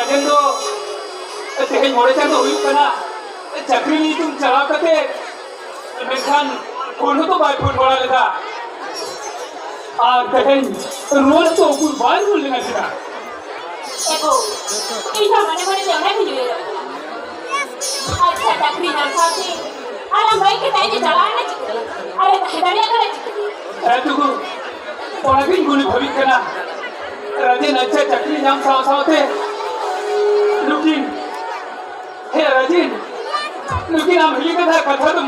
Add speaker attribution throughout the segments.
Speaker 1: राजेंद्र तेहन मोड़े चांदो हुई कना चक्री नी तुम चला कते मेखान फोन तो बाय फोन बड़ा लेता और तेहन रोल तो कुल बाय रोल लेना था
Speaker 2: एको इसा मने मने देवना भी जुए अच्छा चक्री ना खाते अरे भाई के ताई चलाने चिकनी अरे हेदारिया करे चिकनी
Speaker 1: अरे तू पढ़ाकिन गुली भविक कना राजेन अच्छा चक्री नाम साव सावते लुकिन हे राजेन लुकिन हम हिली कथा तुम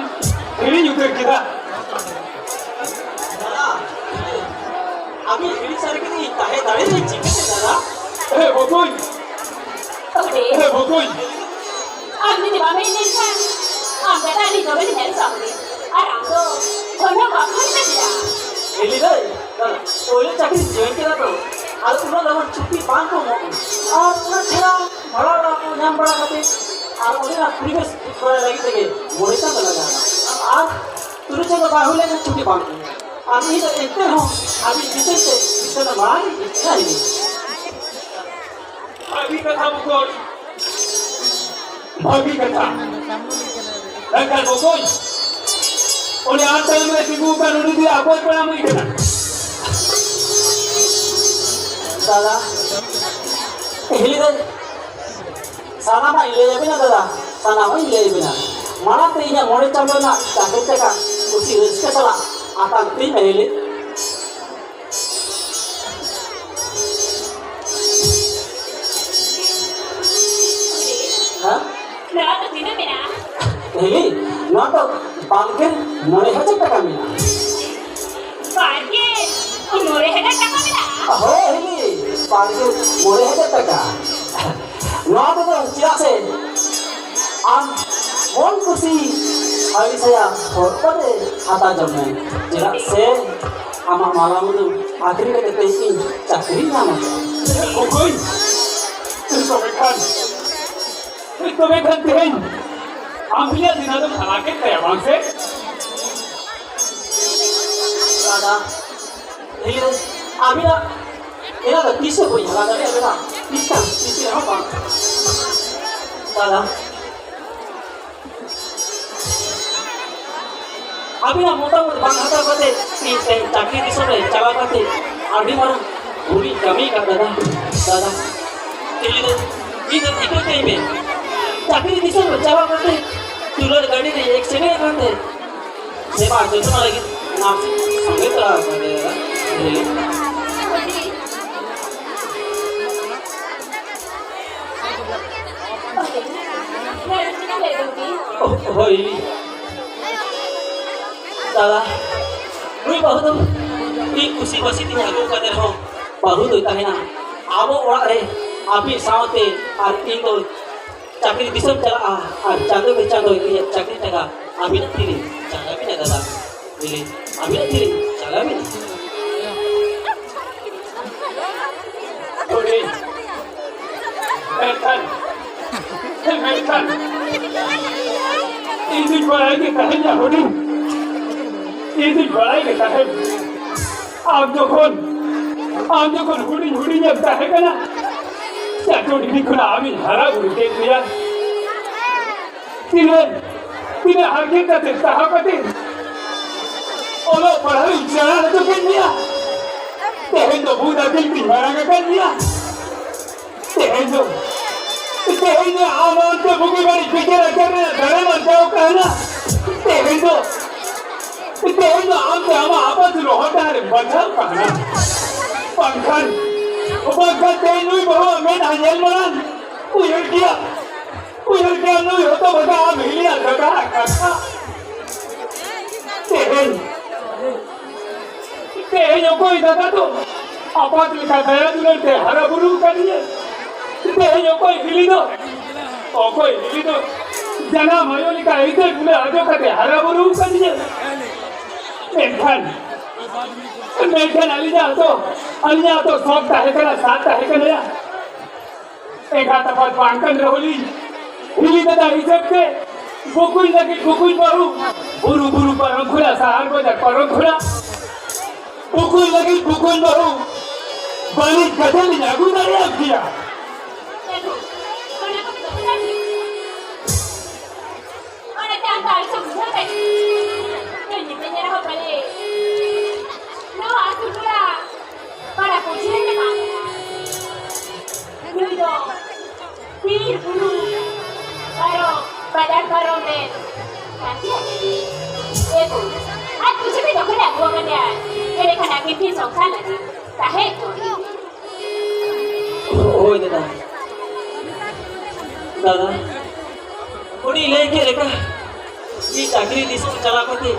Speaker 1: हिली युद्ध किया
Speaker 3: अभी हिली सारखे नाही ताहे दाळे नाही चिकते दादा
Speaker 1: हे बोकोई
Speaker 2: ओके
Speaker 1: हे बोकोई
Speaker 2: आम्ही दिवा में नहीं था हम बेटा नहीं जोबे नहीं सामने और हम तो कोनो बाखन में दिया
Speaker 3: हिली रे दादा ओले चाकरी जॉइन केला तो আর উনা যখন ছুটি পান তো আর উনা ছেড়া ভাড়া নাম বড়া খাতে আর ওরা পরিবেশ করে লাগি থেকে মরেটা লাগা আর তুই যখন বাহুলে না ছুটি পান আমি তো এতে হো আমি বিশেষে বিশেষ মাই ইচ্ছা নি
Speaker 1: भाभी कथा मुकोई भाभी कथा लड़का मुकोई उन्हें आता है मैं सिंगू का नूरी दिया आपस पड़ा मुझे कना
Speaker 3: दादा हिली रे साना मा इले जाबे ना दादा साना मा इले जाबे ना माना ते इया मोड़े चावल ना चाकरी का कुछ रिस्क चला आता तीन पहले हाँ
Speaker 2: ना तो दिन में ना
Speaker 3: हिली ना तो बांके मोड़े हजार टका मिला
Speaker 2: बाके मोरे है ना टका मिला
Speaker 3: हो हिली बांके मोड़े हजार टका ना तो चिरा से आम कौन खुशी अभी से और पड़े आता जब मैं चिरा से आमा माला मुझे आखिरी के कहते हैं चाकरी ना मत
Speaker 1: मुकोई तो मैं खान तेहन हम लिया दिना तो खाना के कया वहाँ से
Speaker 3: दादा हिली रे अभी ना इना तो तीसरे कोई हला करे अभी ना तीसरे हम बात दादा अभी ना मोटा मोटा बांग हाथा करते तीन चाकरी दिसो रे चला करते अभी मारो पूरी कमी कर दादा हिली रे इधर इधर कहीं में चाकरी दिसो रे चला करते तुलर गाड़ी रे एक सेकंड करते से बात जो तुम्हारा लगी नाम संगे तरह करे हिली होई दादा मुई बहुत ई खुशी खुशी दिन आगो कदर हो बहुत होता है ना आवो ओड़ा रे आपी सावते और तीन तो चाकरी दिसम चला और चांदो के चांदो ये चाकरी टका अभी ना थी चला भी ना दादा मिले अभी ना थी चला भी ना
Speaker 1: ओके मैं खान इसी बड़ाई के कहे जा होनी इसी बड़ाई के कहे आप जो कौन हुडी हुडी जब कहे का ना चाचो डिगी खुला आमी हरा गुरु के दिया तिने आगे का ते सहापति ओलो पढ़ाई उच्चारण तो कर दिया तेरे तो भूत दिल की मारा कर दिया तेरे आमान से भूखी बारी फिक्र करने धरे मत जाओ कहना तेरे तो आम से हम आपस रोहता है बचाव कहना पंखन तेरे नहीं बहु मैं हजेल मरान उयर किया नहीं होता बता आप हिलिया लगा करना तेरे जो कोई लगा तो आपात लिखा दया दुलर ते हरा बुरू करिए तेरे जो कोई हिली दो जना मायो लिखा ऐसे बुले आजो करते हरा बुरू करिए मेघन अलिजा तो सब है करा साथ है करा एक हाथ पर पांकन रहोली हिली दादा हिसाब से बुकुल लगी बुकुल परू बुरु पर खुला सहार को जब पर खुला बुकुल लगी बुकुल परू बाली कथल जागू दरिया किया
Speaker 2: buru karo badan karo men nanti ibu aku sudah tak kena buang dia ini kan aku pun songsan lagi tak hebat
Speaker 3: होय दादा दादा कोणी लय केले का मी चाकरी दिसून चालत होते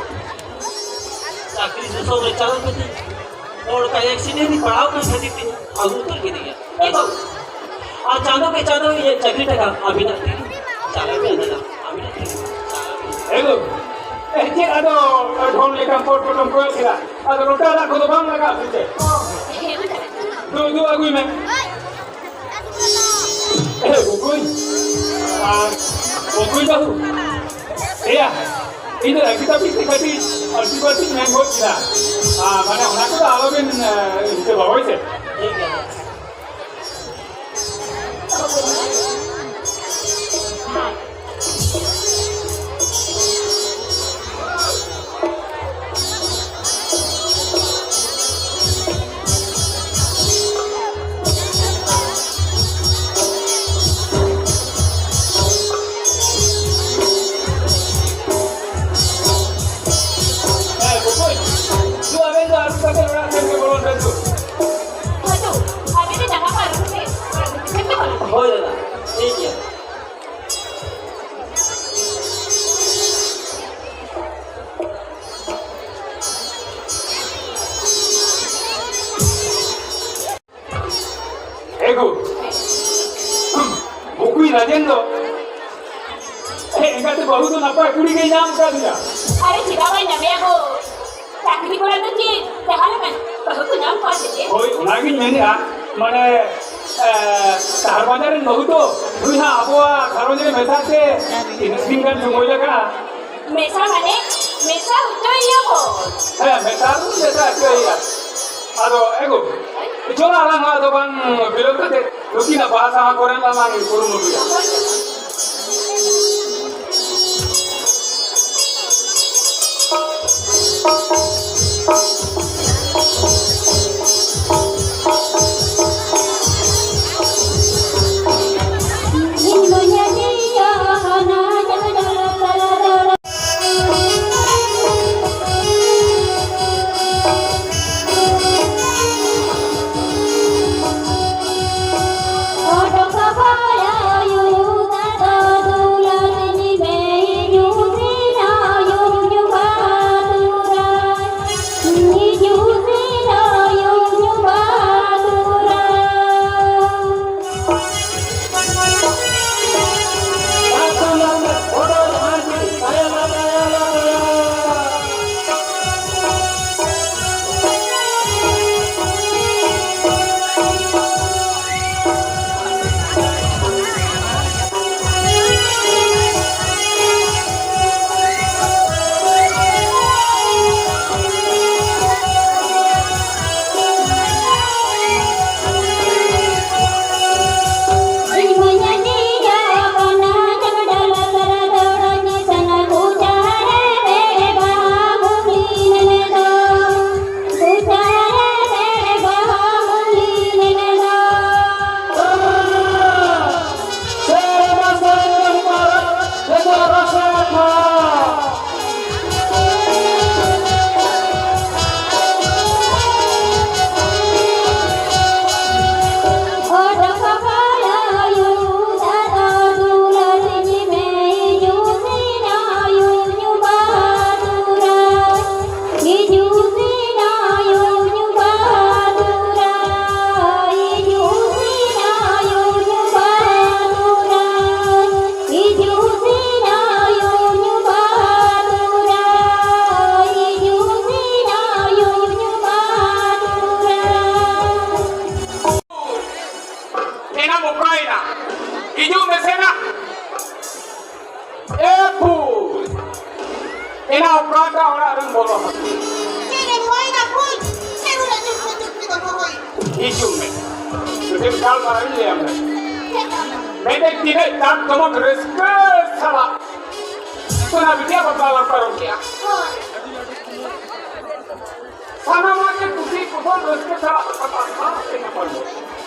Speaker 3: चाकरी दिसून चालत होते और काय ऍक्सिडेंट पड़ाव का खाती थी अजून तर किती गया आज चांदो ये चाकरी टका अभी ना चला भी दादा अभी ना
Speaker 1: Ego, cik ada ढोल लेकर pot kira. Ada roda lah kalau bang lagi sih.
Speaker 2: oh hebat
Speaker 1: Dua aku ini. Bukui. Bukui bahu. Iya. Ini lagi kita pikir kati arti mango kira. Mana orang tu kalau bin itu bawa sih.
Speaker 3: होय दादा ठीक आहे
Speaker 1: Ego. Bukui rajendo. Enggak tu baru tu nampak kuri ke jam kan dia.
Speaker 2: अरे चिरावाई नमे aku चाकरी करा तो ची तेहाल kan बहुत नाम पास है
Speaker 1: Hoi, lagi ni ya. Mana Karbandaran bahu tu, tu ha abuah Karbandaran mesat ke, ini tinggal semua jaga.
Speaker 2: मेसा माने मेसा उतो iya ko
Speaker 1: Mesat tu mesat ke ya. Ado, ego. Coba orang ada bang bilang tu, luki na bahasa Korean lama ni kurung tu ya.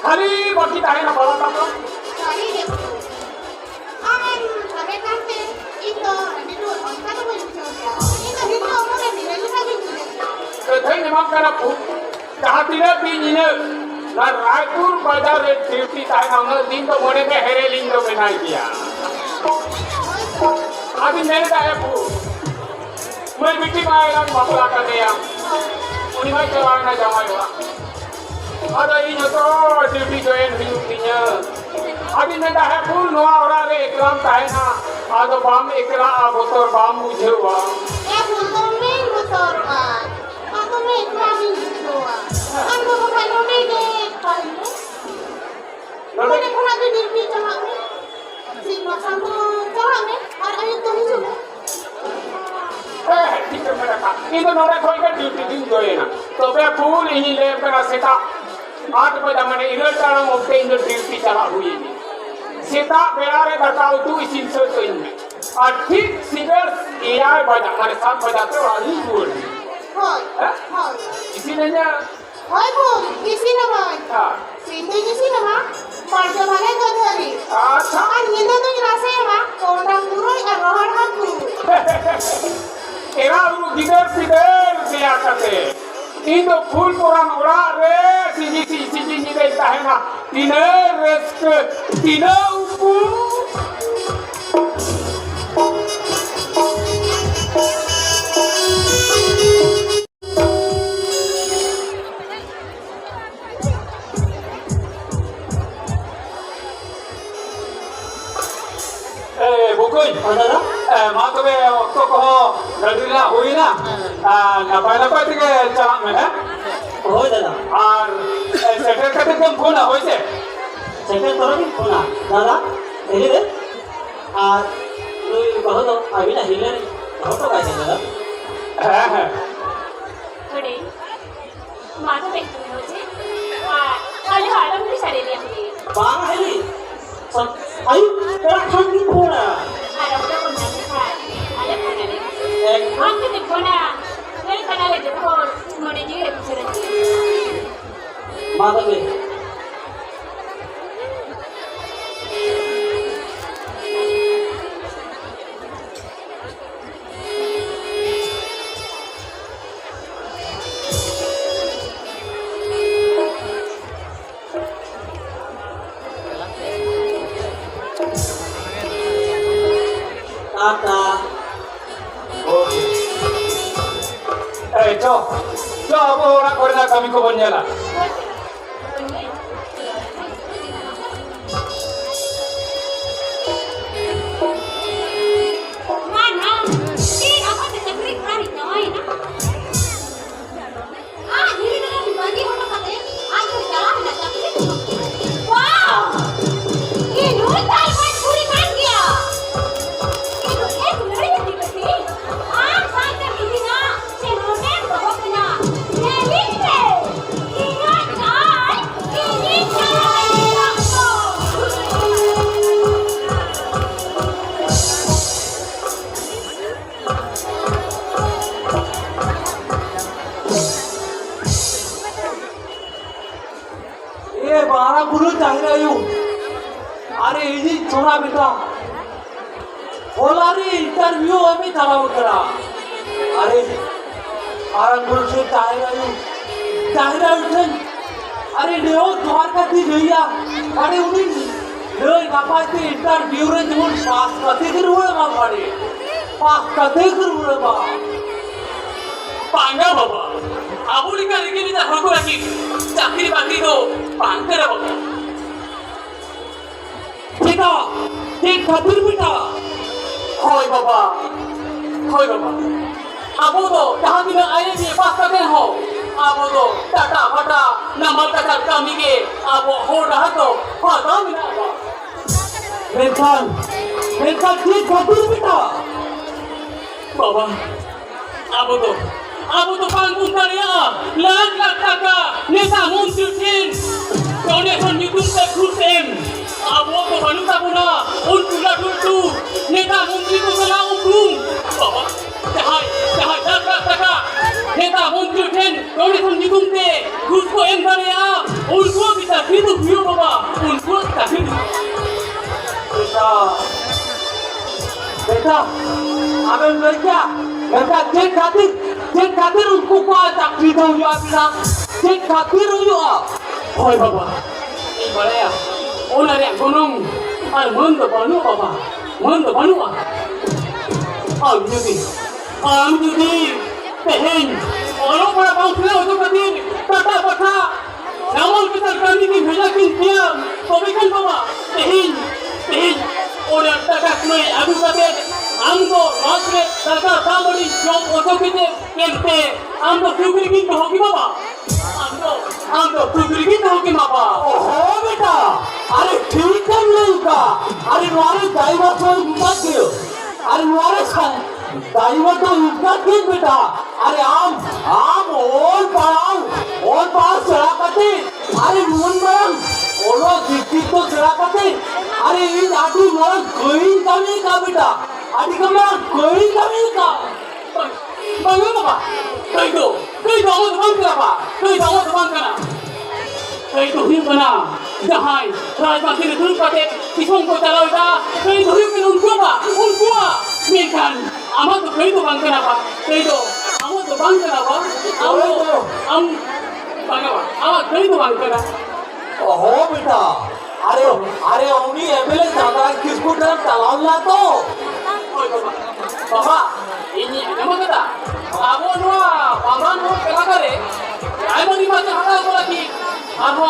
Speaker 1: Hari bagi tahu nak bawa apa?
Speaker 2: Hari dia
Speaker 1: emang kena pu. Jahar tidak pinjine. Na Raipur bazar duty तायना दिन तो मोने में हेरेलिंग तो बनाई दिया अभी मेरे का है पू मैं मिट्टी में आया मपला कर दिया उन्हीं में चलाना जमाया ada ini tu duty join ड्यूटीnya अभी मेरा है पू नवा orang रे एकराम तायना ada bam एकरा बोतर bam मुझे हुआ
Speaker 2: motor main motor kan aku main kami semua kan bukan nome deh Mana pernah tu diri cakap ni? Si macam tu cakap ni, ada tu ni juga.
Speaker 1: ठीक है मेरा का इधर नोरे कोई का ड्यूटी दिन जो है ना तो वे फूल इन्हीं ले कर सीता 8 बजे मैंने इधर चला मुझे इधर ड्यूटी चला हुई है सीता बेड़ा रे बताओ तू इस इंसान तो इनमें और ठीक सिगर यार बजा हमारे 7 बजा तो वाली बोल
Speaker 2: Hoi.
Speaker 1: इसी ने ना
Speaker 2: Hoi pun, isi nama.
Speaker 1: हाँ
Speaker 2: Sini isi nama. Parja mana tu hari?
Speaker 1: अच्छा
Speaker 2: Kan ini tu rasa ya mak. Orang turun yang rohan aku.
Speaker 1: Era वो गिदर सिदर दिया करते इन तो फूल पुरान उड़ा रे सीजी नहीं देता है ना तीने रेस्क तीने उपू बुकुई
Speaker 3: दादा
Speaker 1: मा तबे ऑक्टो को गडरिला हुई ना नपाय तिके चला में है
Speaker 3: होय दादा
Speaker 1: और सेटल करते कम कोना होय से
Speaker 3: सेटल करो कि कोना दादा एले दे আর তুই কহ তো আমি না হিলে ফটো কাছে দাদা
Speaker 1: है
Speaker 2: Kode, mana betul hoje? Ada halam ni sari dia ni.
Speaker 3: বাং হেলি সব আই তোরা খান কি কোনা
Speaker 2: Ada pun pun nanti kan. Ada pun nanti.
Speaker 3: এক
Speaker 2: Aku ni kona. Kalau kana le jepur, mana jadi bercerai.
Speaker 3: মাদাবে টাটা
Speaker 1: जो अब orang korna kami ko banjala
Speaker 2: Mana? Ini apa terkebrik hari nawai na? Ini dengan dibagi orang kata, aku jalan nak terkebrik. Wow! Ini tak main puri kan dia? Ini benar yang dibagi. Saya ini na, saya bawa kena. Ini kan? Ini
Speaker 3: ए बारा गुरु चाहिए you अरे easy छोड़ा बेटा बोला रे interview हमें चलाओ करा अरे बारा गुरु से चाहिए उठन अरे लेओ द्वारका दी भैया अरे उन्हीं ले बापा के इंटरव्यू रे जमुन पास कते कर हुए बा बड़े पास कते कर हुए बा
Speaker 1: पांगा बाबा आबुली का लेकिन इधर हमको रखी चाकरी बाकरी तो पांगा रे बाबा
Speaker 3: बेटा एक खबर बेटा
Speaker 1: होय बाबा आबो तो जहाँ भी आए भी पास करते हो आबो तो टाटा फटा नंबर का कमी के आबो हो रहा तो फाटा मिला
Speaker 3: मेरे ठीक खबर बेटा
Speaker 1: बाबा आबो तो पांग बुंतारिया लाख टाका नेता मंत्री ten donation nyukung ke Krusem abo ko banu tabuna un tula tu neta menteri ko sala umrum baba jahai taka neta menteri ten donation nyukung ke Krus ko em darea un ko bisa hidup bio baba un ko tak hidup
Speaker 3: बेटा हमें लड़किया लड़का देख खातिर ᱪᱮᱫ ᱠᱷᱟᱹᱛᱤᱨ ᱩᱱᱠᱩ ᱠᱚᱣᱟᱜ ᱪᱟᱹᱠᱨᱤ ᱫᱚ ᱦᱩᱭᱩᱜᱼᱟ ᱵᱤᱱᱟ ᱪᱮᱫ ᱠᱷᱟᱹᱛᱤᱨ ᱦᱩᱭᱩᱜᱼᱟ
Speaker 1: ᱦᱳᱭ ᱵᱟᱵᱟ ᱤᱧ ᱵᱟᱲᱟᱭᱟ ᱚᱱᱟ ᱨᱮᱭᱟᱜ ᱜᱚᱱᱚᱝ ᱟᱨ ᱢᱟᱹᱱ ᱫᱚ ᱵᱟᱹᱱᱩᱜᱼᱟ ᱵᱟᱵᱟ ᱢᱟᱹᱱ ᱫᱚ ᱵᱟᱹᱱᱩᱜᱼᱟ ᱟᱢ ᱡᱩᱫᱤ ᱛᱮᱦᱮᱧ ᱚᱞᱚᱜ ᱯᱟᱲᱦᱟᱜ ᱵᱟᱝ ᱥᱮᱬᱟ ᱦᱚᱪᱚ ᱠᱷᱟᱹᱛᱤᱨ ᱴᱟᱴᱟ ᱯᱟᱴᱷᱟ নামল পিতার কান্দি কি ভেজা কিনছিলাম তবে কেন বাবা তেহিন ওরা টাকা নয় আবু কাদের আমগো নসরে টাকা দামড়ি জম অচকিতে কেনতে আমগো চুগরি কিনতে হোকি বাবা আমগো চুগরি কিনতে হোকি বাবা
Speaker 3: ओहो बेटा अरे ठीक है लड़का अरे मारे ड्राइवर को उठा दियो अरे मारे ड्राइवर को उठा दियो बेटा अरे आम और पास चला करते अरे मोहन मैम ओलो दिक्कत तो चला करते अरे ये आदमी मारा कोई कमी का बेटा आदि का मारा कोई कमी का
Speaker 1: বাংলা বাবা কই তো আমার দোকান করা বাবা আমার দোকান করা এই তো হুইল বনা जहां राजबासी ने दुल पाते किसों को चलाओ था कई धुरी के उनको मेkan आमा तो कई तो बांध करना बा कई तो आमा तो बांध करना बा हम बांगा बा आमा कई तो बांध करना
Speaker 3: ओहो बेटा अरे उन्हीं एमएलए दादा किसको तरफ चलाओ तो
Speaker 1: ओए बाबा ini nama kata abo noa paman no kela kare ai mani ma hata ko lagi abo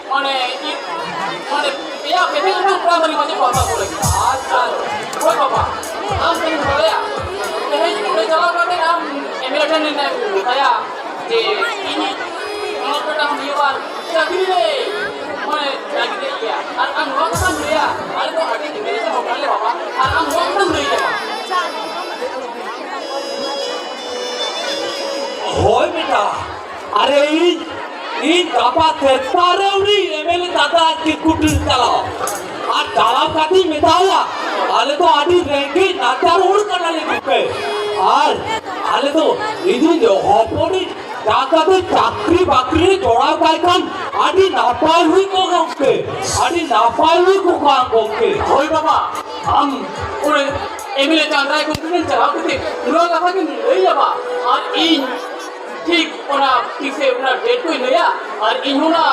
Speaker 1: mane ya pete na primary ma hata ko lagi acha oi baba am teng boleh tehe udah jalan kate am emergency ne kaya je ini ono kata miwar chakri re mane lagi de ya ar am no kam ya ar to adi mere se hokale baba ar am no kam ya
Speaker 3: होय बेटा अरे ई दापा तेतारे उनी MLA दादा की कुटी चलाओ आ डाला काटी मिटाया आले तो आदि रेंगे नाचार उड़ करने लगे আর আলে তো ইদি হপনি টাকাতে চাকরি বাকরি জোড়া কাইখান আদি নাপাই হুই কোকে আদি নাপাই হুই কোকা কোকে
Speaker 1: होय बाबा हम ओरे एमएलए चांद्रा को किन चला के पूरा कथा के ले जाबा और इन ठीक ओना ठीक से ओना डेट को नया और इन्होंने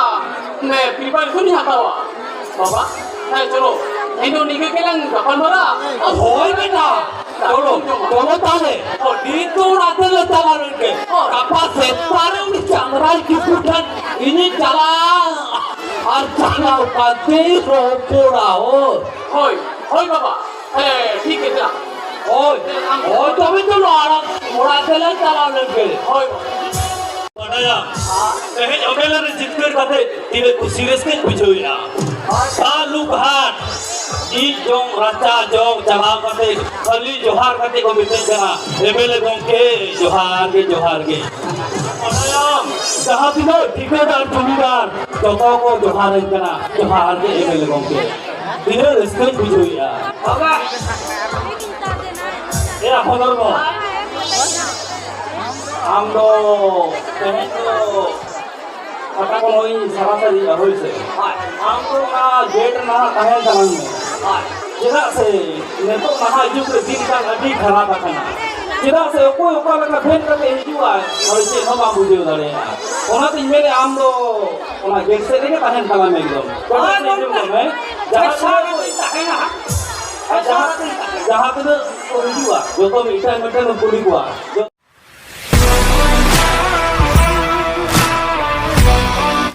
Speaker 1: मैं प्रिपरेशन नहीं आता हुआ बाबा है चलो इन्हों निके के लंग कपन भरा
Speaker 3: होय बेटा चलो ताले और दीतो राते ले चला रखे कापा से सारे उन चांद्राल की कुटन इन्हीं चला और चला पाते रो पोड़ा
Speaker 1: होय होय बाबा ठीक है चला
Speaker 3: होय तभी तो लाड़ा मोड़ा से ले चला रखे
Speaker 1: होय
Speaker 3: बनाया कहे अमेला ने जितकर कथे इने को सीरियस के बुझोया सालू घाट ई जोंग राजा जोंग चला कथे खली जोहार कथे को मिटे जना एमएलए गोंके जोहार के बनाया जहां भी हो ठेकेदार जमींदार जतो को जोहार जना जोहार के एमएलए गोंके इने रिस्क बुझोया बाबा एरा खबर को আমদো তেহেতো কথা কোনোই সরাসরি হইছে আমদো না গেট না তাহেন জানান যেটা সে নেতো না হিজুক রে দিন কাল আদি খারাপ আকানা যেটা সে কোই ওকা লাগা ফেন করতে হিজুয়া হইছে নবা বুঝিও দাঁড়ে ওনাতে মেরে আমদো ওনা গেট সে দেখে তাহেন কালাম একদম যাহা যাহা তো হিজুয়া যত মিটাই মিটাই পুরি কুয়া